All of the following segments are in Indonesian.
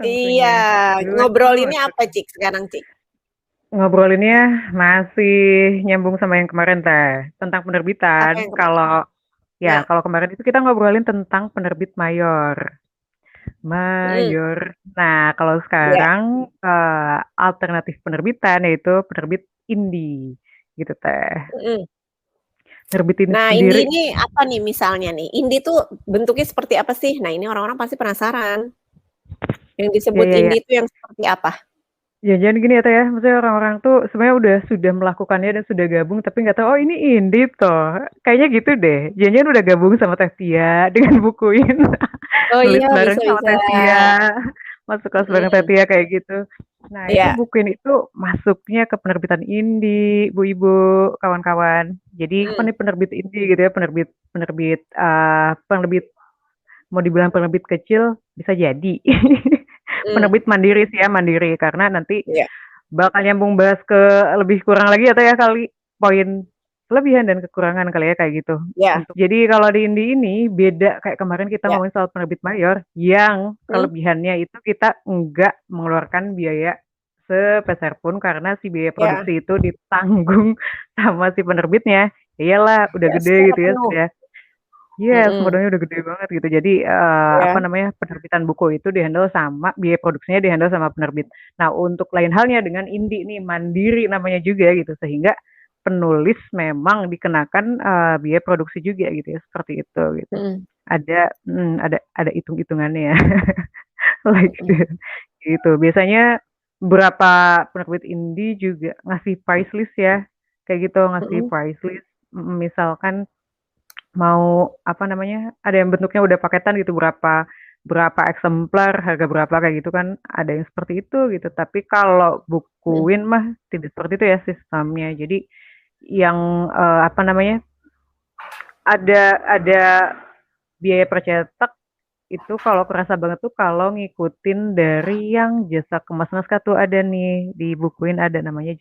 Iya, tentunya. Good. ngobrolinnya apa, Cik, sekarang, Cik? Ngobrolinnya masih nyambung sama yang kemarin teh, tentang Apa penerbitan. yang kemarin? Ya, Nah, kalau kemarin itu kita ngobrolin tentang penerbit mayor. mhm, Mayor. Nah, kalau iya, sekarang alternatif penerbitan yaitu penerbit indie gitu teh. mhm. Nerbitin Nah, indie sendiri. ini apa nih misalnya nih? Indie tuh bentuknya seperti apa sih? Nah, ini orang-orang pasti penasaran. Yang Ya, disebut ya, ya. indie itu yang seperti apa? Ya, jangan gini ya teh ya, maksudnya orang-orang tuh sebenarnya sudah melakukannya dan sudah gabung tapi nggak tahu, oh ini indie toh. Kayaknya gitu deh. Jangan udah gabung sama Teh Tia dengan bukuin. Oh Nulis iya, bareng sama bisa-bisa. Teh Tia, masuk kelas bareng Teh Mhm, Tia kayak gitu. Nah, itu iya, buku ini itu masuknya ke penerbitan indie, Bu-ibu, kawan-kawan. Jadi apa mhm, nih penerbit indie gitu ya, penerbit penerbit penerbit mau dibilang penerbit kecil bisa jadi. mhm, Penerbit mandiri sih ya, mandiri karena nanti iya, bakal nyambung bahas ke lebih kurang lagi atau ya kali poin kelebihan dan kekurangan kali ya kayak gitu. iya, Jadi kalau di Indi ini beda kayak kemarin kita iya, ngomongin soal penerbit mayor yang mhm, kelebihannya itu kita enggak mengeluarkan biaya sepeser pun karena si biaya iya, produksi itu ditanggung sama si penerbitnya. Iyalah udah iya, gede secara gitu ya penuh. sudah. Yes, Mhm, modalnya udah gede banget gitu. Jadi apa iya, namanya penerbitan buku itu dihandle sama biaya produksinya dihandle sama penerbit. Nah untuk lain halnya dengan indie nih mandiri namanya juga gitu sehingga penulis memang dikenakan biaya produksi juga gitu ya seperti itu gitu. mhm, Ada hitung-hitungannya ya. Like mhm, that. Gitu. Biasanya beberapa penerbit indie juga ngasih price list ya. Kayak gitu ngasih mhm, price list. Misalkan mau apa namanya, ada yang bentuknya udah paketan gitu berapa berapa eksemplar, harga berapa kayak gitu kan, ada yang seperti itu gitu. Tapi kalau mhm, bukuin mah tidak seperti itu ya sistemnya. Jadi yang apa namanya, ada biaya per cetak itu kalau kerasa banget tuh kalau ngikutin dari yang jasa kemas naskah tuh ada nih, di Bukuin ada namanya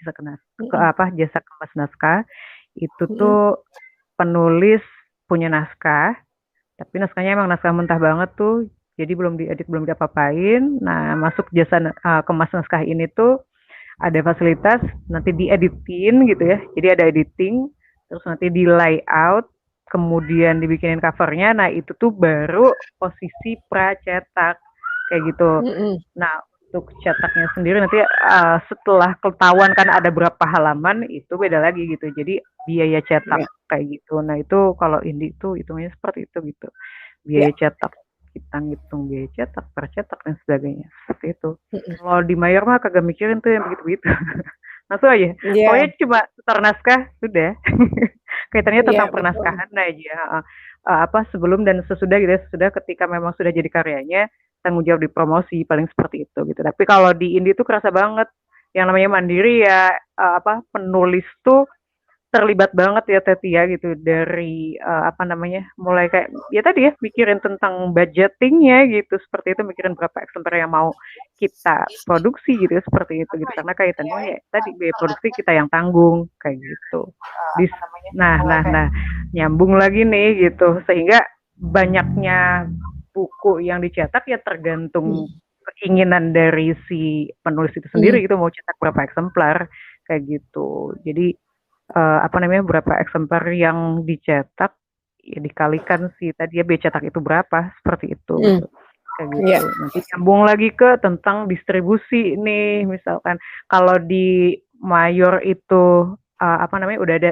mhm, jasa kemas naskah. Itu mhm, tuh penulis punya naskah, tapi naskahnya emang naskah mentah banget tuh, jadi belum diedit, belum diapa-apain. Nah, masuk jasa kemas naskah ini tuh ada fasilitas nanti dieditin gitu ya. Jadi ada editing, terus nanti di layout, kemudian dibikinin covernya. Nah, itu tuh baru posisi pracetak kayak gitu. mhm, Nah, untuk cetaknya sendiri nanti setelah ketahuan kan ada berapa halaman itu beda lagi gitu. Jadi biaya cetak iya, kayak gitu. Nah, itu kalau indie itu hitungnya seperti itu gitu. iya, Biaya cetak, kita ngitung biaya cetak, per cetak dan sebagainya. Seperti itu. mhm, Kalau di Mayor mah kagak mikirin tuh yang begitu-begitu. Langsung aja. iya, Pokoknya cuma setor naskah sudah. Kaitannya iya, tentang betul, pernaskahan aja. Apa sebelum dan sesudah gitu ya. Sesudah ketika memang sudah jadi karyanya tanggung jawab di promosi paling seperti itu gitu. Tapi kalau di indie tuh kerasa banget yang namanya mandiri ya apa penulis tuh terlibat banget ya Tetia gitu dari apa namanya mulai kayak ya tadi ya mikirin tentang budgetingnya gitu seperti itu mikirin berapa eksemplar yang mau kita produksi gitu ya, seperti itu gitu karena kaitannya ya tadi biaya produksi kita yang tanggung kayak gitu. Dis nah nyambung lagi nih gitu sehingga banyaknya buku yang dicetak ya tergantung mhm, keinginan dari si penulis itu mhm, sendiri gitu mau cetak berapa eksemplar kayak gitu. Jadi apa namanya, berapa eksemplar yang dicetak, ya dikalikan sih tadi ya biaya cetak itu berapa, seperti itu mhm, gitu. Kayak iya, gitu. Nanti nyambung lagi ke tentang distribusi nih, misalkan kalau di Mayor itu apa namanya, udah ada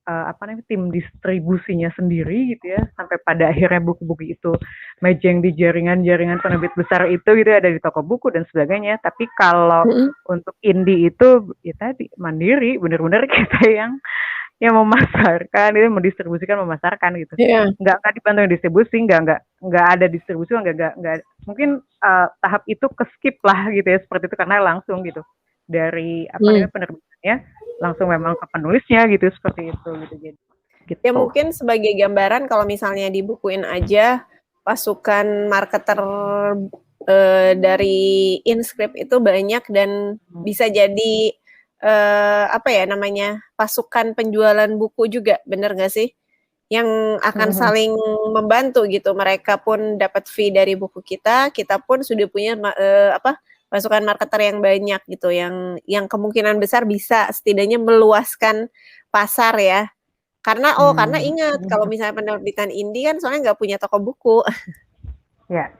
apa namanya tim distribusinya sendiri gitu ya sampai pada akhirnya buku-buku itu mejeng di jaringan-jaringan penerbit besar itu gitu ya, ada di toko buku dan sebagainya tapi kalau mhm, untuk indie itu ya tadi mandiri bener-bener kita yang memasarkan itu mendistribusikan memasarkan gitu iya, nggak dibantu yang distribusi nggak ada distribusi nggak mungkin tahap itu keskip lah gitu ya seperti itu karena langsung gitu dari apa mmm. namanya penerbitannya langsung memang ke penulisnya gitu seperti itu gitu jadi Ya gitu. mungkin sebagai gambaran kalau misalnya dibukuin aja pasukan marketer dari Inscript itu banyak dan bisa jadi apa ya namanya pasukan penjualan buku juga, bener nggak sih? yang akan Mhm. saling membantu gitu. Mereka pun dapat fee dari buku kita pun sudah punya pasukan marketer yang banyak gitu, yang kemungkinan besar bisa setidaknya meluaskan pasar ya. Karena ingat kalau misalnya penerbitan indie kan soalnya nggak punya toko buku. Ya.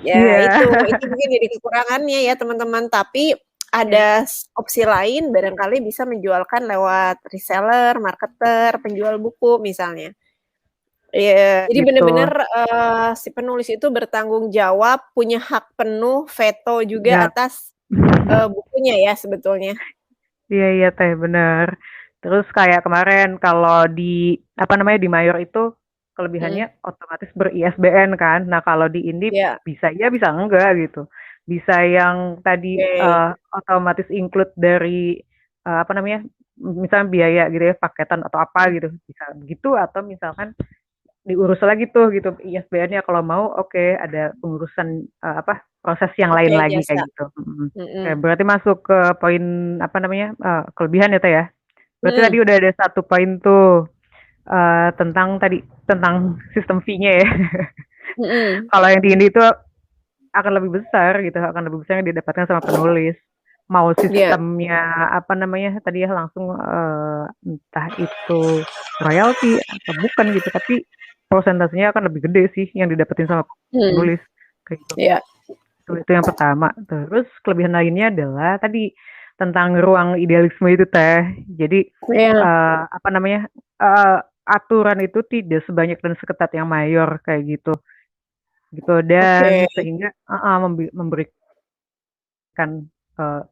Ya Iya. itu mungkin jadi kekurangannya ya teman-teman, tapi Iya. ada opsi lain barangkali bisa menjualkan lewat reseller, marketer, penjual buku misalnya. Iya, jadi Gitu. bener-bener, si penulis itu bertanggung jawab, punya hak penuh, veto juga Ya. atas, bukunya ya sebetulnya. Iya iya Teh, bener. Terus kayak kemarin kalau di apa namanya di Mayor itu Mhm, kelebihannya otomatis ber-ISBN kan. Nah kalau di Indi iya, bisa iya bisa enggak gitu. Bisa yang tadi oke, otomatis include dari apa namanya misalnya biaya gitu ya paketan atau apa mhm, gitu bisa gitu atau misalkan diurus lagi tuh gitu ISBN-nya kalau mau oke ada pengurusan apa proses yang lain oke lagi jasa, kayak gitu. Mhm. Oke, mhm, berarti masuk ke poin apa namanya kelebihan ya Teh ya. Berarti tadi mhm, udah ada satu poin tuh tentang sistem fee-nya ya. mhm, Kalau yang di Indi itu akan lebih besar gitu, akan lebih besar yang didapatkan sama penulis. Mau iya, sistemnya apa namanya tadi ya langsung entah itu royalti atau bukan gitu, tapi persentasenya akan lebih gede sih yang didapetin sama mhm, penulis kayak gitu. iya, Itu yang pertama. Terus kelebihan lainnya adalah tadi tentang ruang idealisme itu Teh. Jadi iya, apa namanya aturan itu tidak sebanyak dan seketat yang mayor kayak gitu gitu oke, dan sehingga memberikan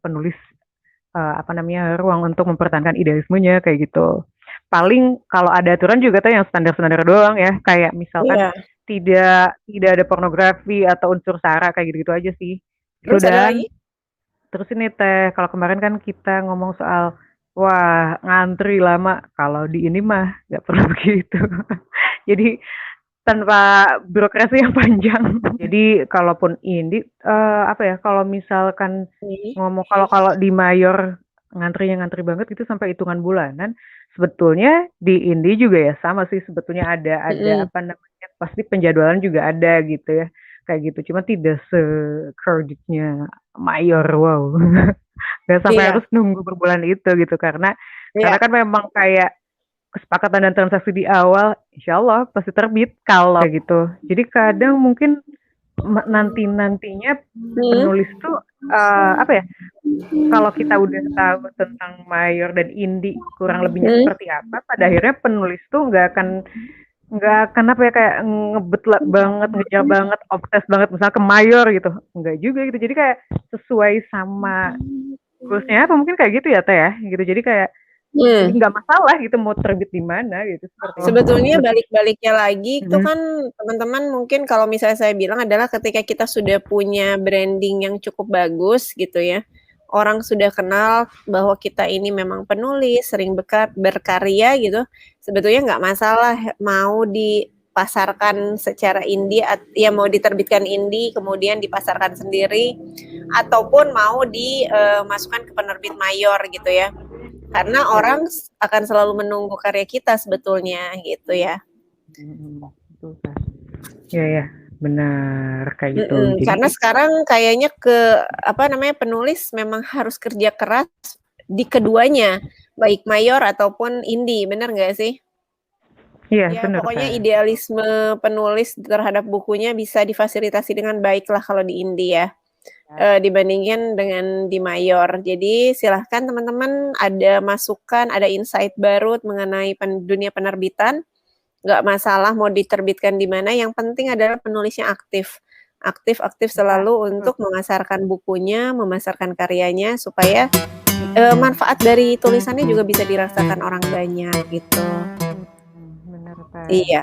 penulis apa namanya ruang untuk mempertahankan idealismenya kayak gitu. Paling kalau ada aturan juga tuh yang standar-standar doang ya kayak misalkan iya. tidak ada pornografi atau unsur sara kayak gitu-gitu aja sih. Gitu Terus ada dan lagi? terus ini Teh, kalau kemarin kan kita ngomong soal, wah ngantri lama, kalau di ini mah nggak perlu begitu. Jadi tanpa birokrasi yang panjang. Jadi kalaupun ini, apa ya, kalau misalkan Nih, ngomong kalau kalau di Mayor ngantrinya ngantri banget gitu sampai hitungan bulanan, sebetulnya di Indi juga ya sama sih sebetulnya ada mhm, apa namanya, pasti penjadwalan juga ada gitu ya, kayak gitu. Cuma tidak se-crowded-nya Mayor, wow. Nggak sampai iya, harus nunggu berbulan itu gitu, karena iya, kan memang kayak kesepakatan dan transaksi di awal, insya Allah pasti terbit kalau kayak gitu. Jadi kadang mungkin nanti-nantinya mhm, penulis tuh apa ya? Kalau kita udah tahu tentang mayor dan indie kurang lebihnya mhm, seperti apa, pada akhirnya penulis tuh nggak akan apa ya kayak ngebet banget, ngejar banget, obses banget misalnya ke mayor gitu, nggak juga gitu. Jadi kayak sesuai sama goalsnya apa mungkin kayak gitu ya Teh ya, gitu. Jadi kayak jadi mmm. nggak masalah gitu mau terbit di mana gitu seperti itu. Sebetulnya Lebih balik-baliknya lagi itu mhm, kan teman-teman mungkin kalau misalnya saya bilang adalah ketika kita sudah punya branding yang cukup bagus gitu ya, orang sudah kenal bahwa kita ini memang penulis, sering berkarya gitu, sebetulnya nggak masalah mau dipasarkan secara indie ya mau diterbitkan indie kemudian dipasarkan sendiri, ataupun mau dimasukkan ke penerbit mayor gitu ya. Karena ya. orang akan selalu menunggu karya kita sebetulnya gitu ya. Mhm, betul Kak. Iya ya, benar kayak gitu. Jadi Karena sekarang kayaknya apa namanya, penulis memang harus kerja keras di keduanya, baik mayor ataupun indie, bener nggak sih? iya Ya benar pokoknya Teh. idealisme penulis terhadap bukunya bisa difasilitasi dengan baik lah kalau di indie ya, Ya. dibandingin dengan di mayor. Jadi silahkan teman-teman ada masukan, ada insight baru mengenai dunia penerbitan. Nggak masalah mau diterbitkan di mana, yang penting adalah penulisnya aktif. Aktif-aktif Ya, selalu betul. untuk memasarkan bukunya, memasarkan karyanya, supaya, manfaat dari tulisannya juga bisa dirasakan orang banyak, gitu. Benar Teh. Iya.